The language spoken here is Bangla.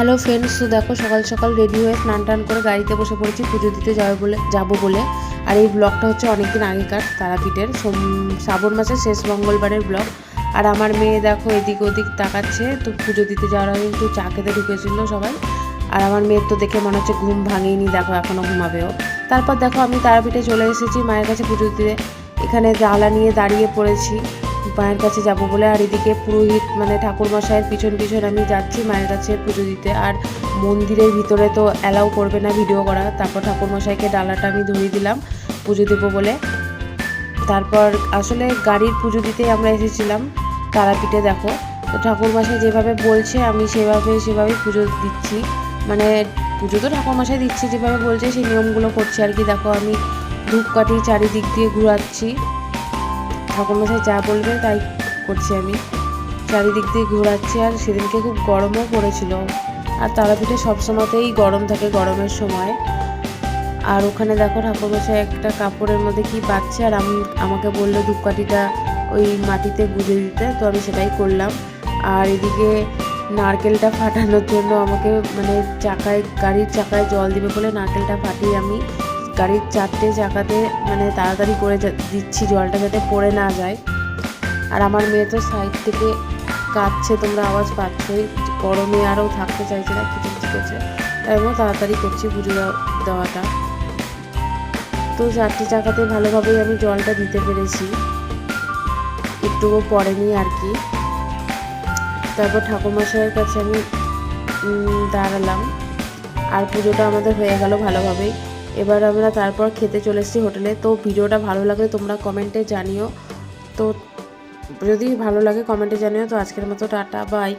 হ্যালো ফ্রেন্ডস, তো দেখো সকাল সকাল রেডি হয়ে স্নান টান করে গাড়িতে বসে পড়েছি পুজো দিতে যাবো বলে। আর এই ব্লগটা হচ্ছে অনেকদিন আগেকার তারাপীঠের শ্রাবণ মাসের শেষ মঙ্গলবারের ব্লগ। আর আমার মেয়ে দেখো এদিক ওদিক তাকাচ্ছে, তো পুজো দিতে যাওয়ার আগে একটু চা খেতে ঢুকেছিল সবাই। আর আমার মেয়ের তো দেখে মনে হচ্ছে ঘুম ভাঙেনি, দেখো এখনও ঘুমাবেও। তারপর দেখো আমি তারাপীঠে চলে এসেছি মায়ের কাছে পুজো দিতে। এখানে ডালা নিয়ে দাঁড়িয়ে পড়েছি মায়ের কাছে যাব বলে। আর এদিকে পুরোহিত মানে ঠাকুরমশাইয়ের পিছন পিছন আমি যাচ্ছি মায়ের কাছে পুজো দিতে। আর মন্দিরের ভিতরে তো অ্যালাউ করবে না ভিডিও করা। তারপর ঠাকুরমশাইকে ডালাটা আমি ধরিয়ে দিলাম পুজো দেবো বলে। তারপর আসলে গাড়ির পুজো দিতেই আমরা এসেছিলাম তারাপীঠে। দেখো তো ঠাকুরমশাই যেভাবে বলছে আমি সেভাবেই পুজো দিচ্ছি। মানে পুজো তো ঠাকুরমশাই দিচ্ছি, যেভাবে বলছে সেই নিয়মগুলো করছি আর কি। দেখো আমি ধূপকাঠি চারিদিক দিয়ে ঘোরাচ্ছি, ঠাকুরমশাই যা বলবে তাই করছি। আমি চারিদিক দিয়ে ঘোরাচ্ছি। আর সেদিনকে খুব গরমও পড়েছিল। আর তারাপীঠে সবসময়তেই গরম থাকে গরমের সময়। আর ওখানে দেখো ঠাকুরমশাই একটা কাপড়ের মধ্যে কি পাচ্ছে, আর আমাকে বললো ধূপকাঠিটা ওই মাটিতে গুঁজে দিতে, তো আমি সেটাই করলাম। আর এদিকে নারকেলটা ফাটানোর জন্য আমাকে মানে গাড়ির চাকায় জল দিবে বলে নারকেলটা ফাটিয়ে আমি গাড়ির 4টে চাকাতে মানে তাড়াতাড়ি করে দিচ্ছি জলটা, যাতে পড়ে না যায়। আর আমার মেয়ে তো সাইড থেকে কাঁদছে, তোমরা আওয়াজ পাচ্ছই, গরমে আরও থাকতে চাইছে না, কিছু করছে। তাই আমি তাড়াতাড়ি করছি পুজো দেওয়াটা। তো 4টে চাকাতে ভালোভাবেই আমি জলটা দিতে পেরেছি, একটুও পড়েনি আর কি। তারপর ঠাকুরমশাইয়ের কাছে আমি দাঁড়ালাম। আর পুজোটা আমাদের হয়ে গেল ভালোভাবেই। এবার আমরা তারপর খেতে চলে এসেছি হোটেলে। তো ভিডিওটা ভালো লাগলে তোমরা কমেন্টে জানিও। তো যদি ভালো লাগে কমেন্টে জানিও। তো আজকের মতো টাটা, বাই।